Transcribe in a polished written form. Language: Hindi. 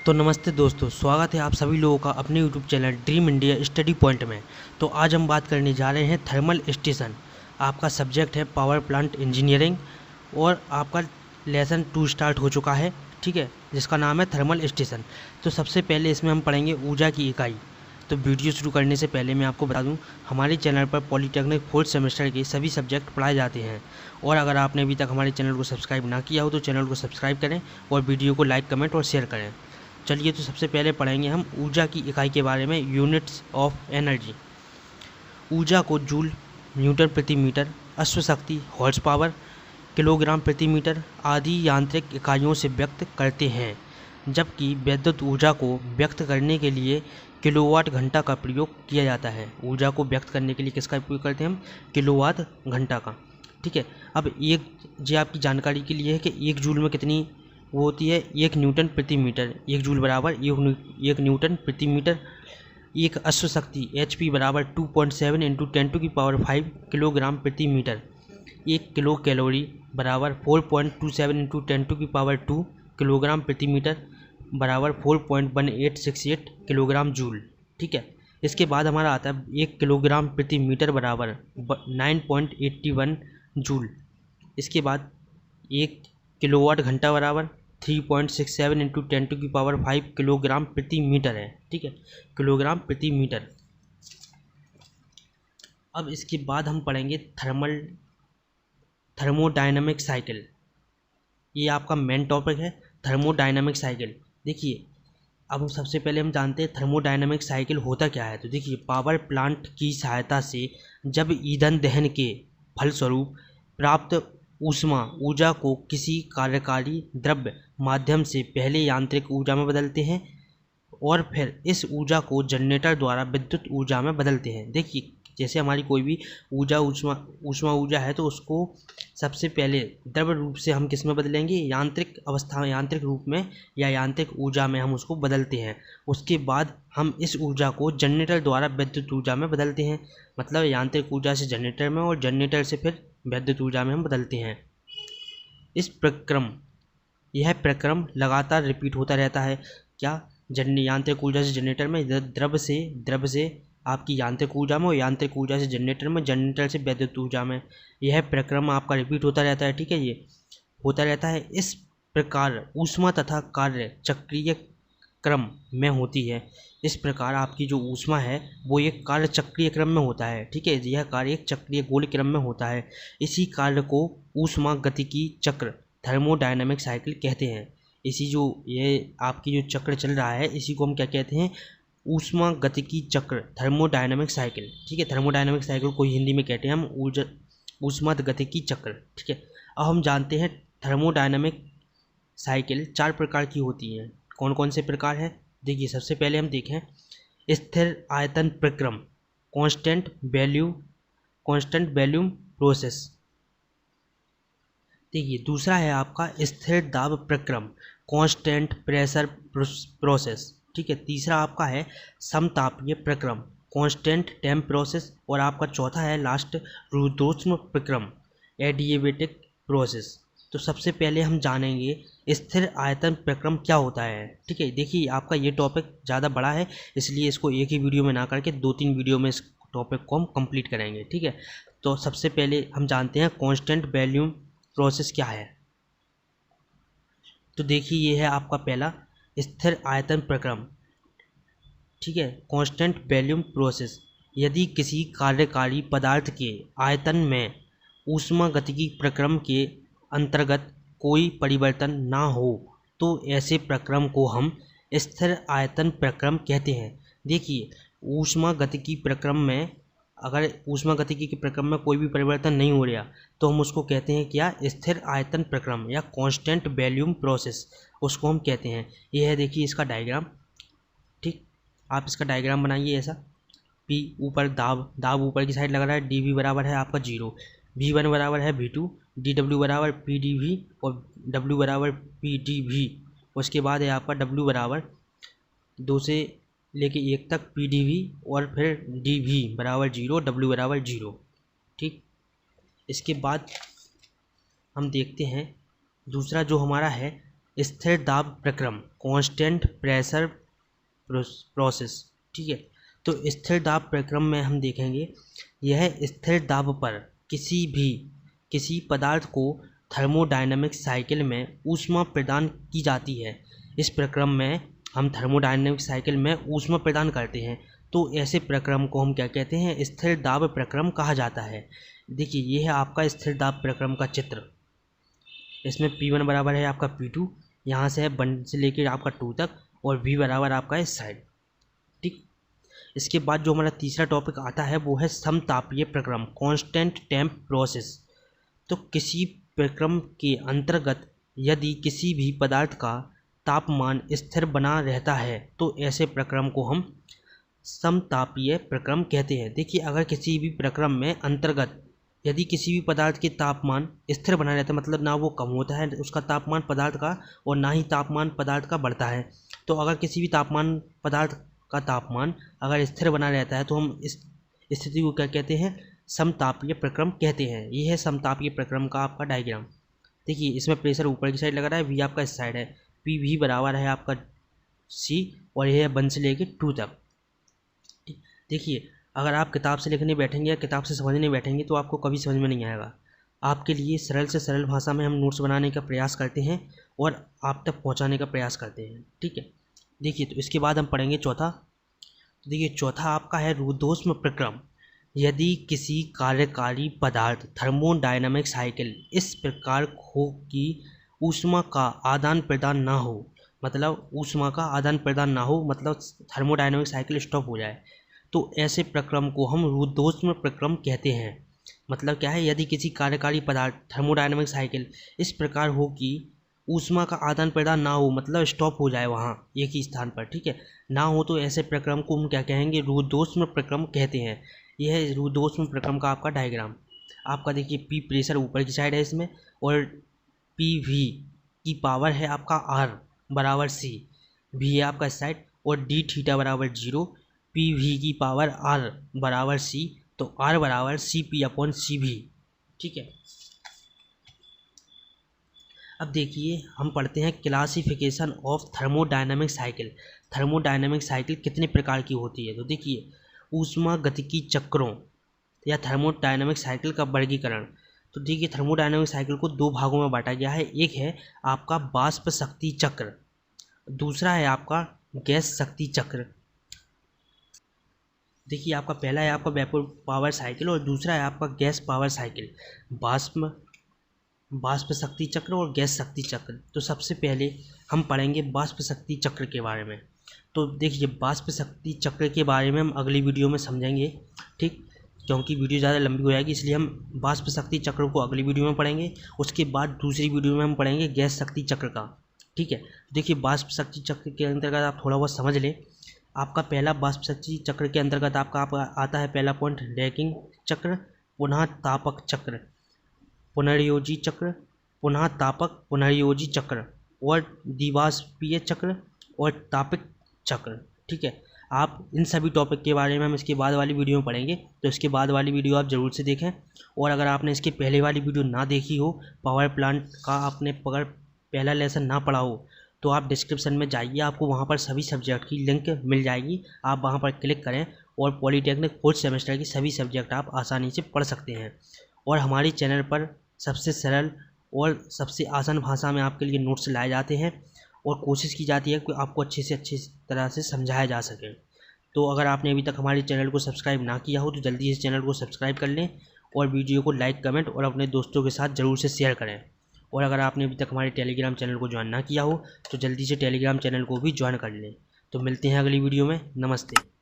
तो नमस्ते दोस्तों, स्वागत है आप सभी लोगों का अपने YouTube channel dream India study point में। तो आज हम बात करने जा रहे हैं थर्मल स्टेशन। आपका सब्जेक्ट है पावर प्लांट इंजीनियरिंग और आपका लेसन 2 स्टार्ट हो चुका है, ठीक है, जिसका नाम है थर्मल स्टेशन। तो सबसे पहले इसमें हम पढ़ेंगे ऊर्जा की इकाई। तो वीडियो शुरू करने से पहले मैं आपको बता दूं, हमारे चैनल पर पॉलीटेक्निक 4th सेमेस्टर के सभी सब्जेक्ट पढ़ाए जाते हैं। और अगर आपने अभी तक हमारे चैनल को सब्सक्राइब ना किया हो तो चैनल को सब्सक्राइब करें और वीडियो को लाइक, कमेंट और शेयर करें। चलिए, तो सबसे पहले पढ़ेंगे हम ऊर्जा की इकाई के बारे में, यूनिट्स ऑफ एनर्जी। ऊर्जा को जूल, न्यूटन प्रति मीटर, अश्वशक्ति, हॉर्स पावर, किलोग्राम प्रति मीटर आदि यांत्रिक इकाइयों से व्यक्त करते हैं, जबकि विद्युत ऊर्जा को व्यक्त करने के लिए किलोवाट घंटा का प्रयोग किया जाता है। ऊर्जा को व्यक्त करने के लिए किसका उपयोग करते हैं हम? किलोवाट घंटा का, ठीक है। अब ये आपकी जानकारी के लिए है कि 1 जूल में कितनी वो होती है? 1 न्यूटन प्रति मीटर। 1 जूल बराबर 1 न्यूटन प्रति मीटर। एक अश्वशक्ति HP बराबर 2.7 × 10⁵ किलोग्राम प्रति मीटर। 1 किलो कैलोरी बराबर 4.27 × 10⁵2 किलोग्राम प्रति मीटर बराबर 4.1868 किलोग्राम जूल, ठीक है। इसके बाद हमारा आता है 1 किलोग्राम प्रति मीटर बराबर 9.81 जूल। इसके बाद 1 किलोवाट घंटा बराबर 3.67 × 10⁵ किलोग्राम प्रति मीटर है, ठीक है, किलोग्राम प्रति मीटर। अब इसके बाद हम पढ़ेंगे थर्मोडायनामिक साइकिल। ये आपका मेन टॉपिक है, थर्मोडायनामिक साइकिल। देखिए, अब सबसे पहले हम जानते हैं थर्मोडायनामिक साइकिल होता क्या है। तो देखिए, पावर प्लांट की सहायता से जब ईंधन दहन के फलस्वरूप प्राप्त ऊर्जा को किसी कार्यकारी द्रव्य माध्यम से पहले यांत्रिक ऊर्जा में बदलते हैं और फिर इस ऊर्जा को जनरेटर द्वारा विद्युत ऊर्जा में बदलते हैं। देखिए, जैसे हमारी कोई भी ऊष्मा ऊर्जा है तो उसको सबसे पहले द्रव्य रूप से हम किस में बदलेंगे? यांत्रिक अवस्था, यांत्रिक रूप में या यांत्रिक ऊर्जा में हम उसको बदलते हैं। उसके बाद हम इस ऊर्जा को जनरेटर द्वारा विद्युत ऊर्जा में बदलते हैं। मतलब यांत्रिक ऊर्जा से जनरेटर में और जनरेटर से फिर विद्युत ऊर्जा में हम बदलते हैं। यह प्रक्रम लगातार रिपीट होता रहता है। क्या? यांत्रिक ऊर्जा से जनरेटर में, द्रव्य से आपकी यांत्रिक ऊर्जा में और यांत्रिक ऊर्जा से जनरेटर में, जनरेटर से विद्युत ऊर्जा में। यह प्रक्रम आपका रिपीट होता रहता है, ठीक है, ये होता रहता है। इस प्रकार ऊष्मा तथा कार्य चक्रीय क्रम में होती है। इस प्रकार आपकी जो ऊष्मा है वो एक कार्य चक्रीय क्रम में होता है, ठीक है। यह कार्य एक चक्रीय गोल क्रम में होता है। इसी कार्य को ऊष्मा गतिकी चक्र, थर्मोडायनामिक साइकिल कहते हैं। ये आपकी जो चक्र चल रहा है इसी को हम क्या कहते हैं? ऊष्मा गतिकी चक्र, थर्मोडायनामिक साइकिल, ठीक है। थर्मोडायनामिक साइकिल को हिंदी में कहते हैं हम ऊष्मा गतिकी चक्र, ठीक है। अब हम जानते हैं थर्मोडायनामिक साइकिल 4 प्रकार की होती हैं। कौन कौन से प्रकार है? देखिए, सबसे पहले हम देखें स्थिर आयतन प्रक्रम, कांस्टेंट वॉल्यूम प्रोसेस। देखिए, दूसरा है आपका स्थिर दाब प्रक्रम, कांस्टेंट प्रेशर प्रोसेस, ठीक है। तीसरा आपका है समतापीय प्रक्रम, कांस्टेंट टेम्प प्रोसेस। और आपका चौथा है लास्ट रुद्धोष्म प्रक्रम, एडिएबेटिक प्रोसेस। तो सबसे पहले हम जानेंगे स्थिर आयतन प्रक्रम क्या होता है, ठीक है। देखिए, आपका ये टॉपिक ज़्यादा बड़ा है, इसलिए इसको एक ही वीडियो में ना करके 2-3 वीडियो में इस टॉपिक को हम कंप्लीट करेंगे, ठीक है। तो सबसे पहले हम जानते हैं कांस्टेंट वॉल्यूम प्रोसेस क्या है। तो देखिए, ये है आपका पहला स्थिर आयतन प्रक्रम, ठीक है, कांस्टेंट वॉल्यूम प्रोसेस। यदि किसी कार्यकारी पदार्थ के आयतन में ऊष्मागतिकी प्रक्रम के अंतर्गत कोई परिवर्तन ना हो तो ऐसे प्रक्रम को हम स्थिर आयतन प्रक्रम कहते हैं। देखिए, ऊष्मागतिकी प्रक्रम में, अगर ऊष्मागतिकी के प्रक्रम में कोई भी परिवर्तन नहीं हो रहा तो हम उसको कहते हैं क्या? स्थिर आयतन प्रक्रम या कांस्टेंट वॉल्यूम प्रोसेस, उसको हम कहते हैं। यह है, देखिए इसका डायग्राम, ठीक। आप इसका डायग्राम बनाइए ऐसा। P ऊपर दाब ऊपर की साइड लग रहा है, dV बराबर है आपका 0, V1 बराबर है V2, dW बराबर PdV और W बराबर PdV। उसके बाद है आपका W बराबर 2 से लेके 1 तक PdV और फिर dV बराबर 0, W बराबर 0, ठीक। इसके बाद हम देखते हैं दूसरा जो हमारा है स्थिर दाब प्रक्रम, कांस्टेंट प्रेशर प्रोसेस। ठीक है, तो स्थिर दाब प्रक्रम में हम देखेंगे यह स्थिर दाब पर किसी पदार्थ को थर्मोडायनामिक साइकिल में ऊष्मा प्रदान की जाती है। इस प्रक्रम में हम थर्मोडायनामिक साइकिल में ऊष्मा प्रदान करते हैं, तो ऐसे प्रक्रम को हम क्या कहते हैं, स्थिर दाब प्रक्रम कहा जाता है। देखिए ये है आपका स्थिर दाब प्रक्रम का चित्र। इसमें P1 बराबर है आपका P2, यहाँ से है 1 से लेकर आपका 2 तक, और V बराबर आपका इस साइड। ठीक, इसके बाद जो हमारा तीसरा टॉपिक आता है वो है समतापीय प्रक्रम, कांस्टेंट टेम्प प्रोसेस। तो किसी प्रक्रम के अंतर्गत यदि किसी भी पदार्थ का तापमान स्थिर बना रहता है तो ऐसे प्रक्रम को हम समतापीय प्रक्रम कहते हैं। देखिए अगर किसी भी प्रक्रम में अंतर्गत यदि किसी भी पदार्थ के तापमान स्थिर बना रहता है, मतलब ना वो कम होता है उसका तापमान पदार्थ का, और ना ही तापमान पदार्थ का बढ़ता है, तो अगर किसी भी पदार्थ का तापमान अगर स्थिर बना रहता है तो हम इस स्थिति को क्या कहते हैं, समतापीय प्रक्रम कहते हैं। ये है समतापीय प्रक्रम का आपका डायग्राम। देखिए इसमें प्रेशर ऊपर की साइड लगा रहा है, V आपका इस साइड है, PV बराबर है आपका C, और यह है 1 से लेकर 2 तक। देखिए अगर आप किताब से लिखने बैठेंगे या किताब से समझने बैठेंगे तो आपको कभी समझ में नहीं आएगा। आपके लिए सरल से सरल भाषा में हम नोट्स बनाने का प्रयास करते हैं और आप तक पहुंचाने का प्रयास करते हैं। ठीक है, देखिए तो इसके बाद हम पढ़ेंगे चौथा। तो देखिए चौथा आपका है रुद्धोष्म प्रक्रम। यदि किसी कार्यकारी पदार्थ थर्मोडायनामिक साइकिल इस प्रकार हो कि ऊष्मा का आदान प्रदान ना हो, मतलब ऊष्मा का आदान प्रदान ना हो, मतलब थर्मोडायनामिक साइकिल स्टॉप हो जाए, तो ऐसे प्रक्रम को हम रुद्धोष्म प्रक्रम कहते हैं। मतलब क्या है, यदि किसी कार्यकारी पदार्थ थर्मोडायनामिक साइकिल इस प्रकार हो कि ऊष्मा का आदान प्रदान ना हो, मतलब स्टॉप हो जाए वहाँ एक ही स्थान पर, ठीक है, ना हो, तो ऐसे प्रक्रम को हम क्या कहेंगे, रुद्धोष्म प्रक्रम कहते हैं। यह है रुद्धोष्म प्रक्रम का आपका डायग्राम। आपका देखिए P प्रेशर ऊपर की साइड है इसमें, और PV की पावर है आपका R बराबर C, V है आपका इस साइड, और D थीटा बराबर 0, PV की पावर R बराबर C, तो R बराबर CP/CV। ठीक है, अब देखिए हम पढ़ते हैं classification of thermodynamic cycle. Thermodynamic cycle कितने प्रकार की होती है, तो देखिए ऊष्मागतिकी चक्रों या थर्मोडायनामिक साइकिल का वर्गीकरण। तो देखिए थर्मोडायनामिक साइकिल को 2 भागों में बांटा गया है। एक है आपका वाष्प शक्ति चक्र, दूसरा है आपका गैस शक्ति चक्र। देखिए आपका पहला है आपका वेपर पावर साइकिल और दूसरा है आपका गैस पावर साइकिल, वाष्प शक्ति चक्र और गैस शक्ति चक्र। तो सबसे पहले हम पढ़ेंगे वाष्प शक्ति चक्र के बारे में। तो देखिए वाष्प शक्ति चक्र के बारे में हम अगली वीडियो में समझेंगे, ठीक, क्योंकि वीडियो ज़्यादा लंबी हो जाएगी, इसलिए हम वाष्प शक्ति चक्र को अगली वीडियो में पढ़ेंगे। उसके बाद दूसरी वीडियो में हम पढ़ेंगे गैस शक्ति चक्र का। ठीक है, देखिए वाष्प शक्ति चक्र के अंतर्गत आप थोड़ा बहुत समझ लें। आपका पहला वाष्प शक्ति चक्र के अंतर्गत आपका आता है पहला पॉइंट रैकिंग चक्र, पुनः तापक चक्र, पुनर्योजी चक्र, पुनः तापक पुनर्योजी चक्र, और द्विवाष्पीय चक्र और तापिक चक्र। ठीक है, आप इन सभी टॉपिक के बारे में हम इसके बाद वाली वीडियो में पढ़ेंगे, तो इसके बाद वाली वीडियो आप ज़रूर से देखें। और अगर आपने इसके पहले वाली वीडियो ना देखी हो, पावर प्लांट का आपने अगर पहला लेसन ना पढ़ा हो, तो आप डिस्क्रिप्शन में जाइए, आपको वहाँ पर सभी सब्जेक्ट की लिंक मिल जाएगी। आप वहाँ पर क्लिक करें और पॉलीटेक्निक 4th सेमेस्टर की सभी सब्जेक्ट आप आसानी से पढ़ सकते हैं। और हमारे चैनल पर सबसे सरल और सबसे आसान भाषा में आपके लिए नोट्स लाए जाते हैं और कोशिश की जाती है कि आपको अच्छे से अच्छी तरह से समझाया जा सके। तो अगर आपने अभी तक हमारे चैनल को सब्सक्राइब ना किया हो तो जल्दी इस चैनल को सब्सक्राइब कर लें और वीडियो को लाइक, कमेंट और अपने दोस्तों के साथ ज़रूर से शेयर करें। और अगर आपने अभी तक हमारे टेलीग्राम चैनल को ज्वाइन ना किया हो तो जल्दी से टेलीग्राम चैनल को भी ज्वाइन कर लें। तो मिलते हैं अगली वीडियो में। नमस्ते।